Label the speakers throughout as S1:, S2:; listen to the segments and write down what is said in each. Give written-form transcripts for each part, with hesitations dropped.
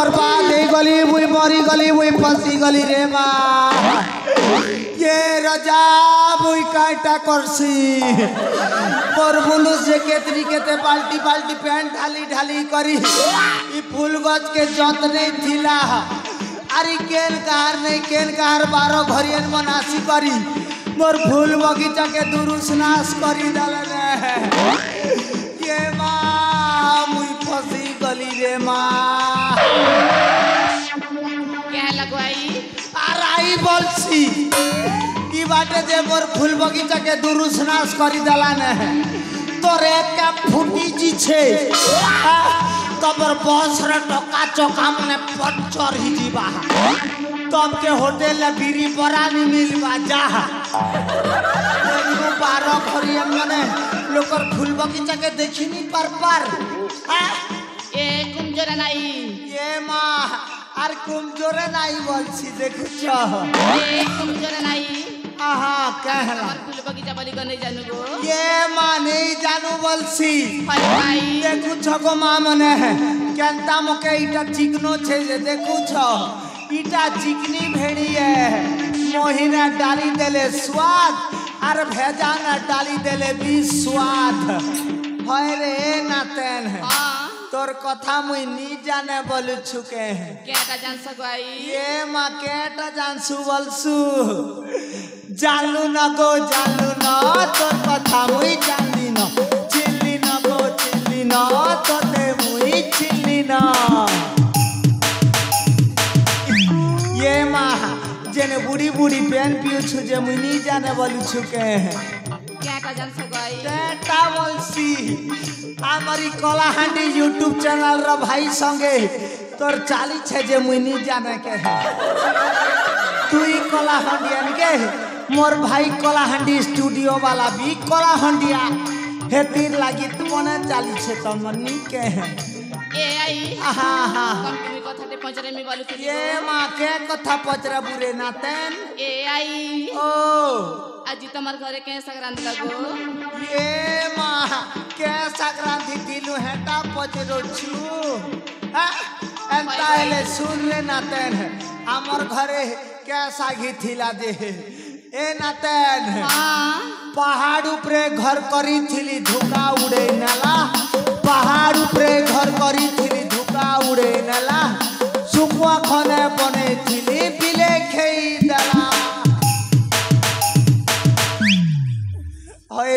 S1: बर्बाद हो गली मुई मरी गली मुई फसी गली रे माँ ये रजा मुई काटा करसी मोर बुलू से केतरी केते बाल्टी बाल्टी पैंट ढाली ढाली करी ई फूल गज के जतने थिला अरे केन कहार 12 घरियन मनासी करी मोर फूल बगीचा के दुरुस नाश करी डाले ये माँ मुई फसी गली रे माँ
S2: क्या लगवाई
S1: आराई बोलसी ई बाटे जे मोर फूल बगीचा के दुरुस नाश करी डाला ने तोरे का फुटी जी छे तबर बस रे टका चका मने पच्चर ही जीवा तब के होटल ले बीरी बरा नहीं मिलवा जा 12 घरियन मने लोकर फूल बगीचा के देखी नहीं पर
S2: ए कुंजरा नाई
S1: ये माँ আর কমজোরে নাই বলছি দেখুছ
S2: ए कुंजरा नाई
S1: আহা कहला
S2: আমার ফুল বাগিচা বালি গনে জানো গো
S1: ये माँ नहीं जानू বলছি
S2: আরে ভাই
S1: দেখুছ গো মা মনে কেনতা মকে ইটা চিকনো ছে যে দেখুছ ইটা চিকনি ভেড়িয়ে মহিনা ডালি দেলে স্বাদ আর ভেজা না ডালি দেলে বিস্বাদ হয় রে নাতেন
S2: हां
S1: तोर कथा मुई नी जाने बोलू छुके
S2: केटा जान सगवाई
S1: ये माँ केटा जानसु बोलसु जानलू न गो जानलू न तोर कथा मुई जानली न चिल्ली न गो चिल्ली न तोते मुई चिल्ली न ये माँ जेने बुढ़ी बुढ़ी पेन पियो छु जे मुई नी जाने बोलू छुके
S2: केटा जान सगवाई
S1: केटा बोलसी हमारी कलाहांडी यूट्यूब चैनल रा भाई संगे तोर चाली छे जे मुई नी जाने के है तू ही कलाहांडियन के मोर भाई कलाहांडी स्टूडियो वाला भी कलाहांडिया हेतीर लागी तुमने चाली छे तो मन्नी के है
S2: ए आई
S1: आहा हा
S2: कंपनी कथाते पचरे मी बोलु
S1: ये माँ के कथा पचरा बुरे नातेन
S2: ए आई
S1: ओ
S2: আজি তোমার ঘরে কে সংক্রান্তি লাগো
S1: ये माँ के संक्रांति दिलु हेटा पचरो छु एंता हेले सुन ले नातेन हमर घरे के सागी थिला दे ए नातेन
S2: हां
S1: पहाड़ ऊपरे घर करी थिली धुका उड़े नला पहाड़ ऊपरे घर करी थिली धुका उड़े नला सुकुआ खने बने थिली बिले खेई दला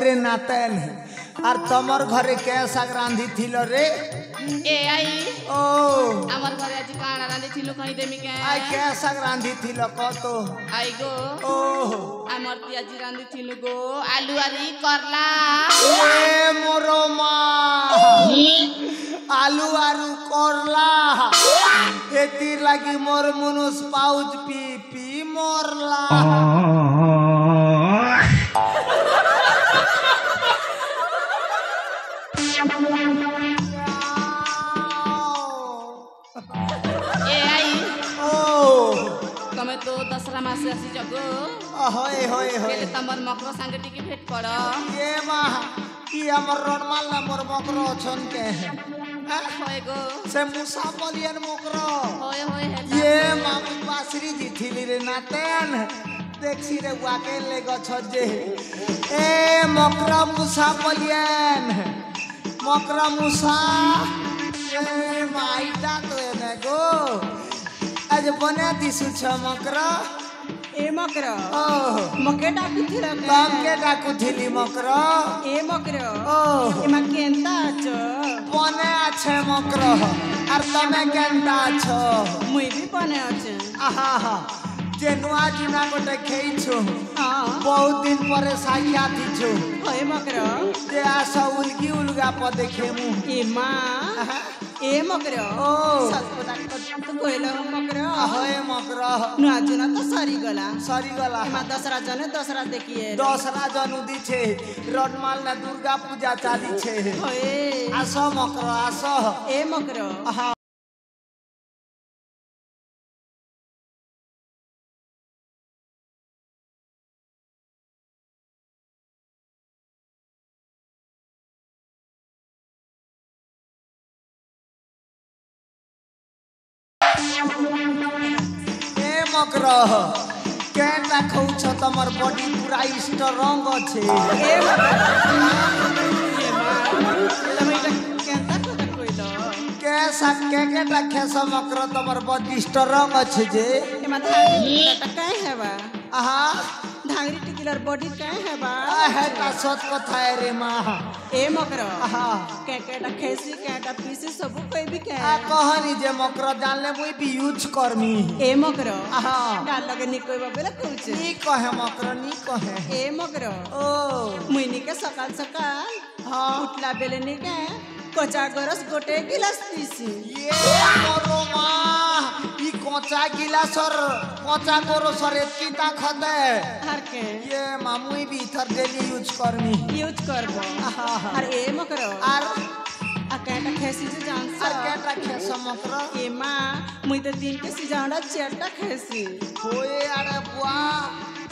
S1: रे नातेन और तमर घरे के संक्रांति थिलो रे
S2: ए आई
S1: ओ
S2: আমার ঘরে আজি কানা রাঁধি ছিল কই দেমি কে
S1: आई के संक्रांति थिलो कतो
S2: आई गो
S1: ओ
S2: আমার তি আজি রাঁধি ছিল গো আলু আরি করলা
S1: ए मोरो माँ आलू आलू करला एती लगी मोर मुनुस पाउच पी पी मोरला
S2: ए आई
S1: ओ
S2: তুমি তো দশরা মাসে আসি জগো
S1: होय होय होय
S2: কেলে তোমার মকর সাঙ্গে টিকি ভেট কর
S1: ये माँ की हमर रोडमाल ना मोर मकरो छन के
S2: হয় গো
S1: से मुसा बोलियन मकरो
S2: হয় হয়
S1: ये मामू बासरी जी थिली रे नातेन देखसी रे वाके ले गछ जे ए मकरा मुसा बोलियन मकरा मुसा ए माइटा तो एने गो आज बने दिसु छ मकरा
S3: ए मकरो
S1: ओ
S3: मके डाकू थिरा
S1: तम के डाकू थिली मकरा
S3: ए मकरो
S1: ओ
S3: एमा केंता छ
S1: बने आछे मकरा आर तमे केनता छ
S3: मुई भी बने अछि
S1: आहा हा जे नुआ जुना गोटे खेई छु
S3: हां
S1: बहुत दिन परे साइया थी छु
S3: होय मकरो
S1: जे आसा उलगी उलगा प देखे मु
S3: ए मां ए मकरो
S1: ओ
S3: ससपदा तो कोइला मकरो
S1: होय मकरा
S3: नुआ जुना तो सरी गला
S1: सरी गला
S3: एमा दसरा जने दसरा देखिए
S1: दसरा जनुदी छे रडमाल ना दुर्गा पूजा चाली छे
S3: होय
S1: आसो मकरा आसो
S3: ए मकरो
S1: आहा মকর কেনটা খাউছ তোমার বডি পুরা স্ট্রং আছে
S3: এ মা তুমি এটা কেনতা কথা কইল
S1: कैसा केटा खेस मकर तमर बडी स्ट्रॉन्ग अछि जे
S3: এমা ধাঙ্গি কাই হেবা
S1: आहा
S3: ধাঙ্গি টিকিলার বডি কাই হেবা
S1: है ता सच कथा है रे मां
S3: এ মকর
S1: आहा
S3: কেটা খেসি কেটা পিসি সবু কইবি কে
S1: आ कहनी जे मकर जानले मुई भी यूज करमी
S3: এ মকর
S1: आहा
S3: ডাল লগে নি কইবা বেলা কইছে
S1: नी कहे मकर नी कहे
S3: এ মকর
S1: ओ
S3: মুই নিকে সকাল সকাল
S1: हां
S3: উঠলা বেলে নিকে কচা গরস গোটে গিলাস পিসি
S1: ये मोरो मां ई कोचा गिलासर कोचा गोरो सरे किता खदे
S3: আর কে
S1: ये मामुई भी इधर डेली यूज करमी
S3: ইউজ করব
S1: आहा
S3: আর এ মকর
S1: আর
S3: আর কেটা খেসি যে জানছ
S1: আর কেটা খেস মकर
S3: এ মা মুই তো দিন কে সিজাউডা চেরটা খেসি
S1: होए अरे बुआ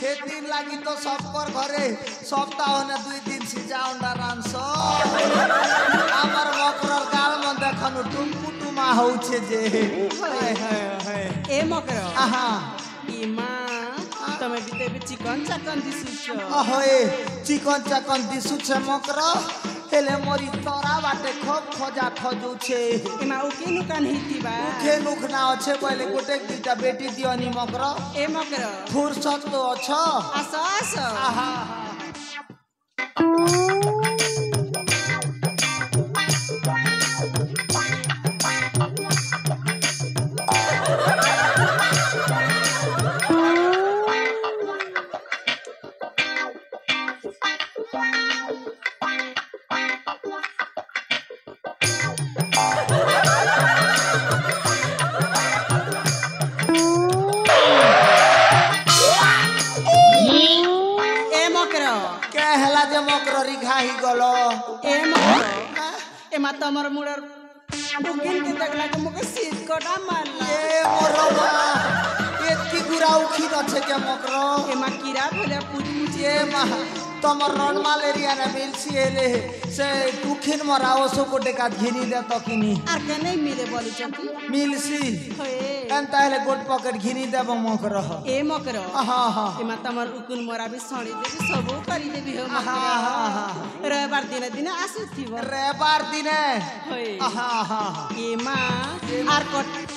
S1: हे दिन लागी तो सबकर घरे सप्ताह ने 2 दिन सिजाउंडा रांस आमार मकरर गाल मन देखनु टुमकुटुमा होउछे जे हाय हाय हाय
S3: এ মকর
S1: आहा
S3: ই মা তুমি বিতে চিকন চাকন দিছিস
S1: अहोए चिकन चकन दिसुछे मकर हेले मोरी तोरा बाटे खूब खोजा खोजुछे
S3: এমা উকি নুকান হিতিবা
S1: मुखे मुख ना अच्छे पहले गोटे दुटा बेटी दियनी मकर
S3: এ মকর
S1: फुर्सत तो अछ
S3: আস আস
S1: आहा
S3: এ মকর
S1: के हेला जे मकर घाही गलो
S3: এ মকর এমা তোমার মুড়র বুকিন কে দেখলা কে মুকে সিট কোটা মারলা
S1: ए मोरवा एतकी गुरा उखी नछे के मकर
S3: এমা কিরা ভলে পুচপুচি
S1: ए मा तमर रन मलेरिया ने मिलसी हेले से दुखिन मराओ सो कोटे का घिनी दे तकिनी
S3: আর কে নাই মিলে বলি চকি
S1: मिलसी
S3: হয়ে
S1: एंता हेले गोट पकेट घिनी देब मकर
S3: এ মকর
S1: आहा हा
S3: এমা তোমার উকুন মরা বি সড়ি দেবি সবু করি দেবি হো
S1: आहा
S3: মকর
S1: हा
S3: রবিবার দিনে দিনে আসুথিব
S1: रेबार दिने
S3: হয়ে
S1: आहा हा
S3: এ মা আর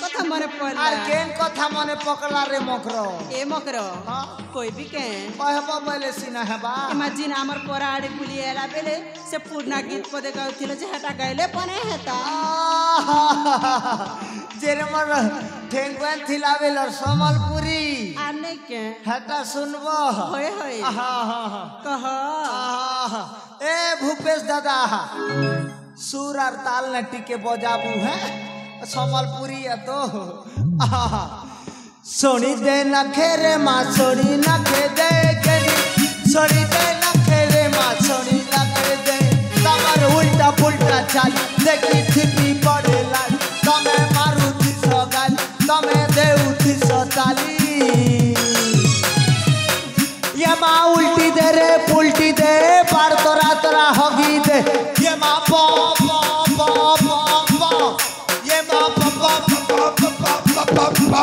S3: কথা মনে পড়লা
S1: আর केन कथा मने पकला रे मकर
S3: এ মকর
S1: हां
S3: কইবি কে
S1: कहबा बोले सिना हेबा
S3: ইমাজিন আমার পরাড়ি বুলি এলা বেলে সে পূর্ণা গীত পদে গাউছিল যে হাটা গাইলে পনে হেতা
S1: जेरे मन ठेंगवन थिलावेल समलपुरी
S3: আর নেই কে
S1: हटा सुनबो
S3: হয়ে হয়ে
S1: आहा हा हा
S3: কহ
S1: आहा ए भूपेश दादा सुर और ताल न टिके बजाबू है समलपुरी है तो आहा सोनी दे नखेरे माँ सोनी नखे दे गेली सोनी दे नखेरे माँ सोनी नखे दे तमर उल्टा पुल्टा चाल देखी थिपी पड़े लाल तमे मारुति सगाल तमे देउथी सताली ये माँ उल्टी दे रे पुल्टी दे पार तोरा तोरा होगी दे ये माँ पो पो पो पो पो ये माँ पो पो पो पो पो पो पो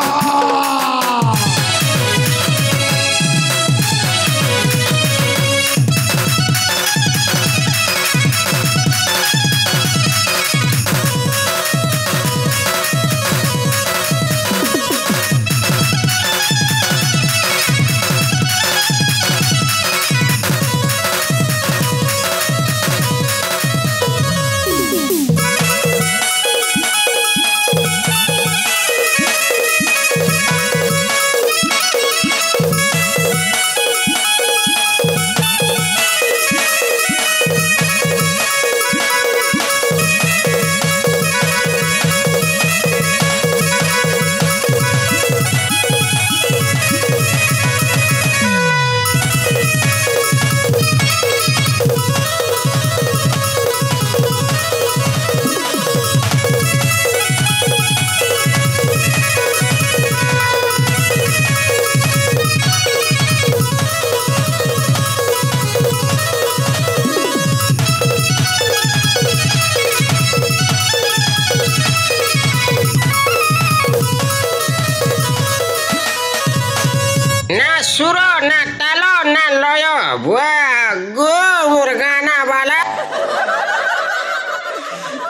S4: na talo na loyo buah go murgana bala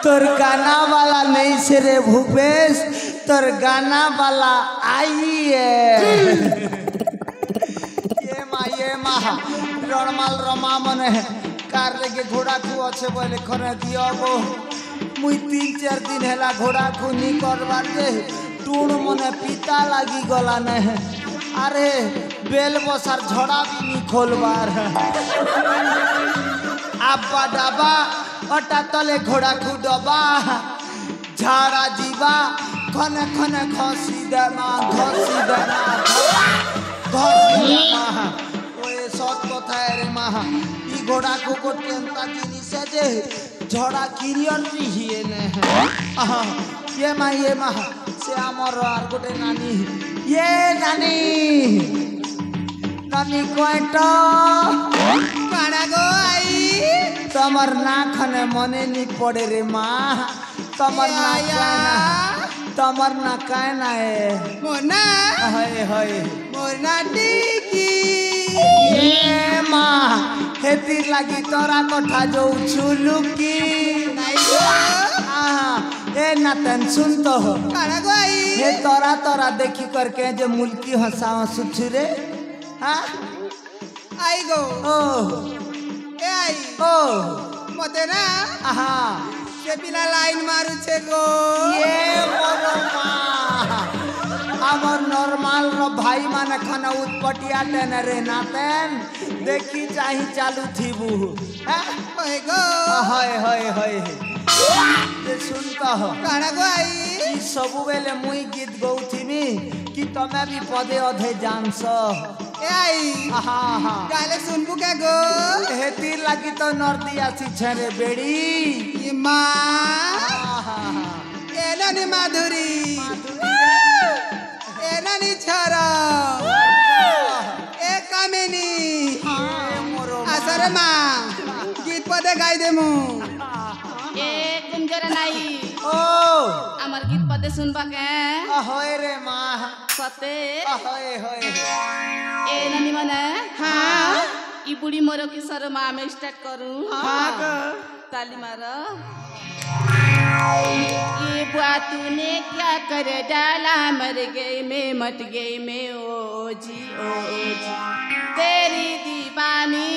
S1: तोर गाना वाला नहीं से रे भूपेश तोर गाना वाला आई है ये माँ रमाल रमा मने कार लेके घोड़ा खु अच्छे बोले खने दियो गो मुई 3-4 दिन हेला घोड़ा खु नी करवार दे टूण मने पिता लागी गला ने अरे बेल बसार झड़ा भी नी खोलवार आब्बा डाबा अटा तले घोड़ा खु डबा झाड़ा जीवा खने खने घसी देना सत कथा रे माहा ई घोड़ा को कोट केनता जिनिस जे झड़ा किरियन हिए ने ये माह से आमर आर गोटे नानी ये नानी कोइटा काड़ा गो आई तमर ना खने मने नी पड़े रे माँ तमर ना कहना है
S3: मोना
S1: हाय
S3: मोना टिकी
S1: ये माँ हेती लगी तोरा कोठा जो छुलुकी ए नातन सुन तो हो
S3: काड़ा गो आई
S1: हे तोरा देखी करके जो मुल्की हंसावा सुछुरे हाँ
S3: आई गो
S1: ओ
S3: ए आई
S1: ओ
S3: मते ना
S1: आहा
S3: से पिला लाइन मारू छे गो
S1: ये मोरो माँ আমার নরমাল র ভাই মানে খানা উৎপটিয়া টেনে রে নাতেন দেখি চাহি চালু থিবু
S3: ओए गो
S1: হয় শুনতা হ
S3: काड़ा गो आई
S1: ই সবু বেলে মুই গীত গৌথিমি কি তুমি বি পদে অধে জানছ
S3: ए आई
S1: আহা
S3: गाले सुनबू के गो
S1: হেতি লাগি তো নর্দি আসি ছেড়ে বেড়ি
S3: ये माँ
S1: আহা
S3: ए नानी माधुरी ए नानी छारा ए कामिनी
S1: মোরো
S3: आसर माँ गीत पदे गाई दे मु
S2: ए कुंजरा नाई
S1: ও
S2: আমার গীত পদে শুনবা কে
S1: হয় রে মা
S2: সতে
S1: হয়
S2: ए नानी मने
S3: हाँ
S2: ई बुढ़ी मोरो किशोर माँ में स्टार्ट करूं
S3: हाँ गो
S2: ताली मारो ये बुआ तूने क्या कर डाला मर गई मैं मट गई मैं ओ जी तेरी दीवानी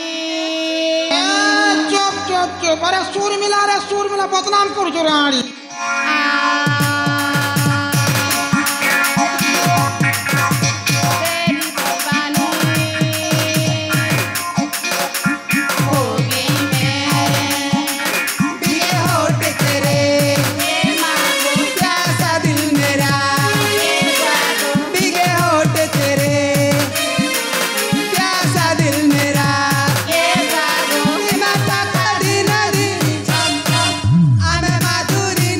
S5: चुप अरे सुर मिला बदनाम कर जो रानी
S2: तेरी दीवानी हो गई मैं
S3: ये होठ तेरे
S2: मांगो
S3: प्यासा दिल मेरा
S2: ये जागो
S3: बिगे होठ तेरे प्यासा दिल मेरा
S2: ये जागो
S3: माता कदी नदी आमे माधुरी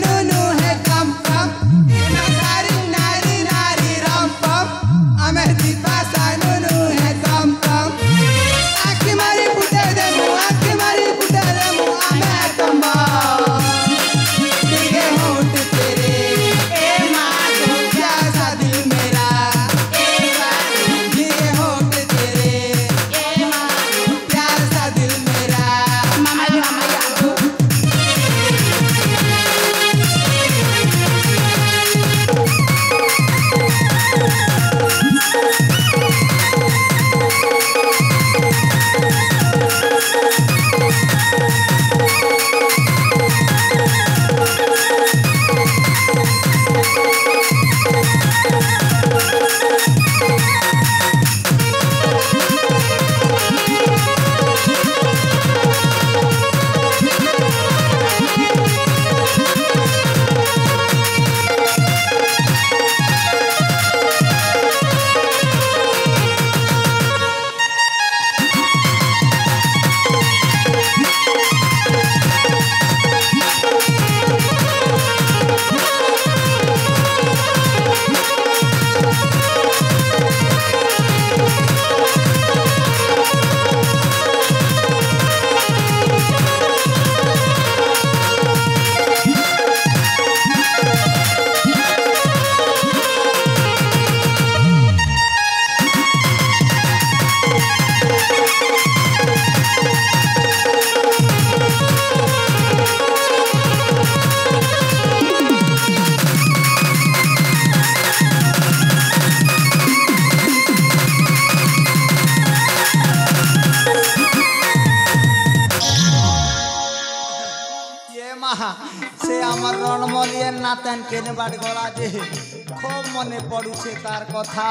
S1: সে আমার রণমলিয়ের নাতেন কেনে বাড়ি গলা যে খুব মনে পড়ুছে তার কথা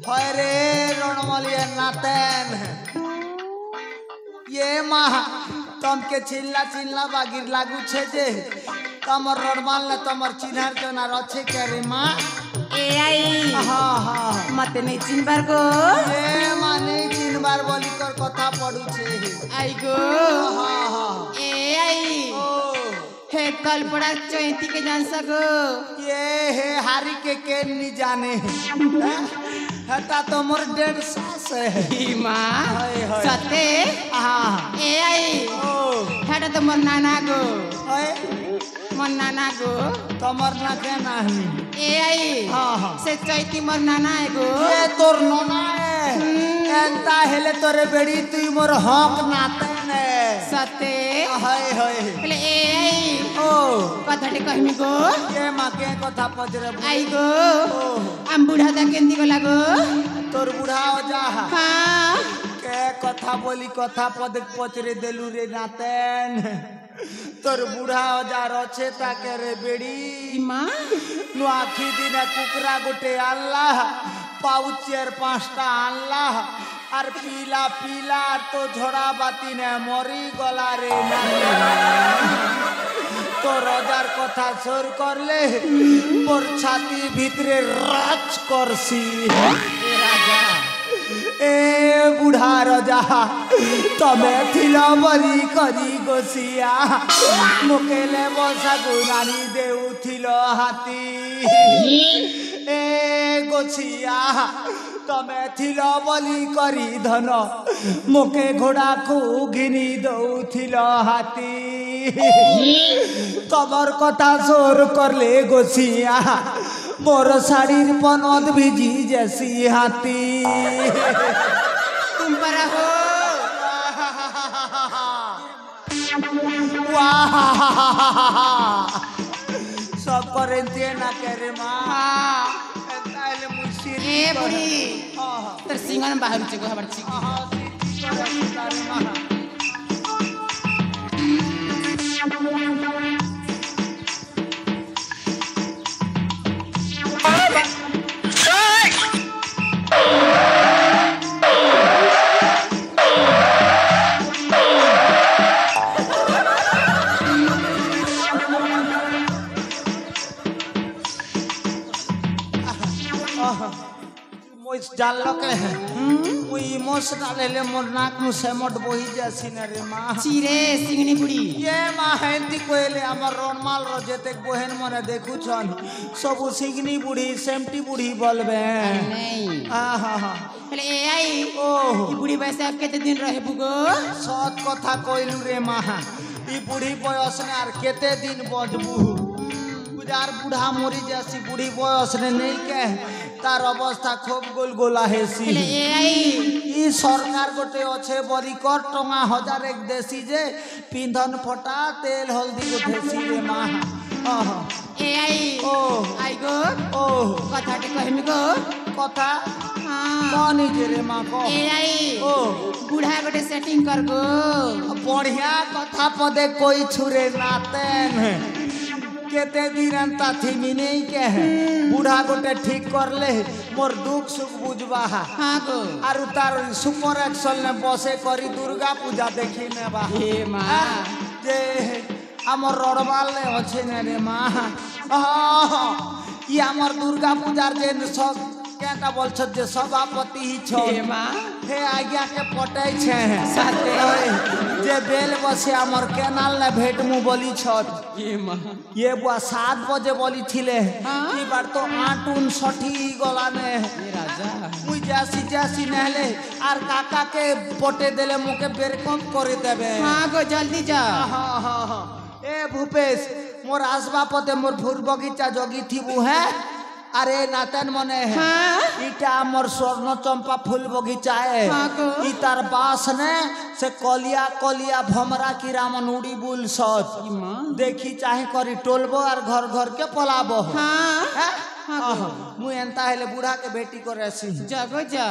S1: হয় রে রণমলিয়ের নাতেন ये माँ तमके चिल्ला चिल्ला बागिर लागू छे जे तमर रडमाल ने तमर चिन्हार जना रछे के रे माँ
S2: ए आई
S1: हाँ हाँ
S2: मत नहीं चिनबार गो
S1: ये माने चिनबार बोली कर कथा पड़ू छे
S2: आई गो
S1: हाँ हाँ
S2: ए आई
S1: ओ
S2: हे कल पड़ा चैती के जान सको
S1: ये है हारी के नहीं जाने हटा तो मोर 1.5 सास है
S2: माँ
S1: हाय, हाय।
S2: सते
S1: हाँ
S2: ए आई
S1: ओ
S2: हेटा तो मोर नाना गो
S1: ओए
S2: मोर नाना गो
S1: तमर ना के नहीं
S2: ए आई
S1: हाँ हाँ
S2: से चैती मोर नाना है गो
S1: ये तोर नोना है एंता हेले तोरे बेड़ी तुई मोर हक नाते ने
S2: सते
S1: हाय हाय
S2: पहले ए आई
S1: ओ
S2: कथाटे कहमी गो
S1: ये माके कथा पजरे
S2: आई गो
S1: ओ
S2: आम बुढ़ा दा केंदी गो लागो
S1: तोर बुढ़ा हो जा
S2: हाँ
S1: के कथा बोली कथा पद पचरे देलु रे नातेन तोर बुढ़ा हो जा रछे ताके रे बेड़ी
S2: माँ
S1: नु आखी दिन कुकरा गोटे अल्लाह पाउचेर 5टा अल्लाह আর পিলা পিলা তো ঝড়া বাতি নে মরি গলা রে তো রজার কথা সর করলে মোর ছাতি ভিতরে রাজ করছি রাজা এ বুড়া রাজা তবে থিল বলি করি গছিয়া মুকেলে বসা গুনানি দেউথিল হাতি এ গছিয়া तमे थिल बलि करी धन मोके घोड़ा को घिनी दौथिल हाथी तमर कथा सोर करले गोसिया मोर शाड़ीर पनद भिजी जैसी हाथी
S2: तुम पर हो
S1: सब करेंते ना करे माँ
S2: हाँ
S1: ताले मुसीरी
S2: ए बुढ़ी तर सिंगन बाहर चको हमार चिक
S1: जान लके मुई इमोशनल हेले मोर नाक नु सेमट बोही जासी न रे माँ
S2: चिरे सिंगनी बुढ़ी
S1: ये माँ हेंती कोइले हमर रोनमाल रो जेते बहन मने देखु छन सब सिगनी बुढ़ी सेमटी बुढ़ी बोलबे
S2: नहीं
S1: आहा हा
S2: पहले ए आई
S1: ओ
S2: ई बुढ़ी वैसे अब केते दिन रहे बुगो
S1: सत कथा कइलु रे माँ ई बुढ़ी बयस ने आर केते दिन बजबू गुजार बूढ़ा मोरी जैसी बुढ़ी बयस ने नहीं के तार अवस्था खूब गोल गोला हेसी
S2: पहले ए आई
S1: ई सरकार गोटे अच्छे बरिकर टंगा 1000 एक देसी जे पिंधन फटा तेल हल्दी गोठेसी रे माँ
S2: ए आई
S1: ओ
S2: आई गो
S1: ओ
S2: कथाटे कहमी गो
S1: कथा
S2: हाँ
S1: कनी जे रे माँ को
S2: ए आई
S1: ओ
S2: बुढ़ा गोटे सेटिंग कर गो
S1: बढ़िया कथा पदे कोई छुरे नातेन केते दिन थी नहीं के बूढ़ा गोटे ठीक कर ले मोर दुख सुख बुझबा
S2: हाँ गो
S1: और तार सुपर एक्शन ने बसे करी दुर्गा पूजा देखी ने बा
S2: हे माँ
S1: जे आमर रड़वाल ने अच्छे ने रे माँ ये आमर दुर्गा पूजार जे सब केटा बोलछ जे सभापति ही छ
S2: हे माँ
S1: हे आज्ञा के पटै छे
S2: साथे
S1: जे बेल बसे आमर केनाल ने भेट मु बोली छ
S2: हे माँ
S1: ये बुआ 7 बजे बोली थिले
S2: हाँ?
S1: ई बार तो 8:59 गला ने
S2: हे राजा
S1: मुई जासी नहले आर काका के पटे देले मुके बेर कम करे देबे
S2: हाँ गो जल्दी जा
S1: हाँ ए भूपेश मोर आसबा पते मोर फूल बगीचा जगी थी बु है अरे नातन मने है
S2: हाँ?
S1: इटा मोर स्वर्ण चंपा फूल बगीचा है
S2: हाँ गो।
S1: ई तार बास ने से कलिया कलिया भमरा की रामन उड़ी बुल सच
S2: माँ
S1: देखी चाहे करी टोलबो और घर घर के पलाबो
S2: हाँ
S1: हैं?
S2: हाँ गो
S1: मुई एंता हेले बूढ़ा के बेटी को रेसी
S2: जगो जा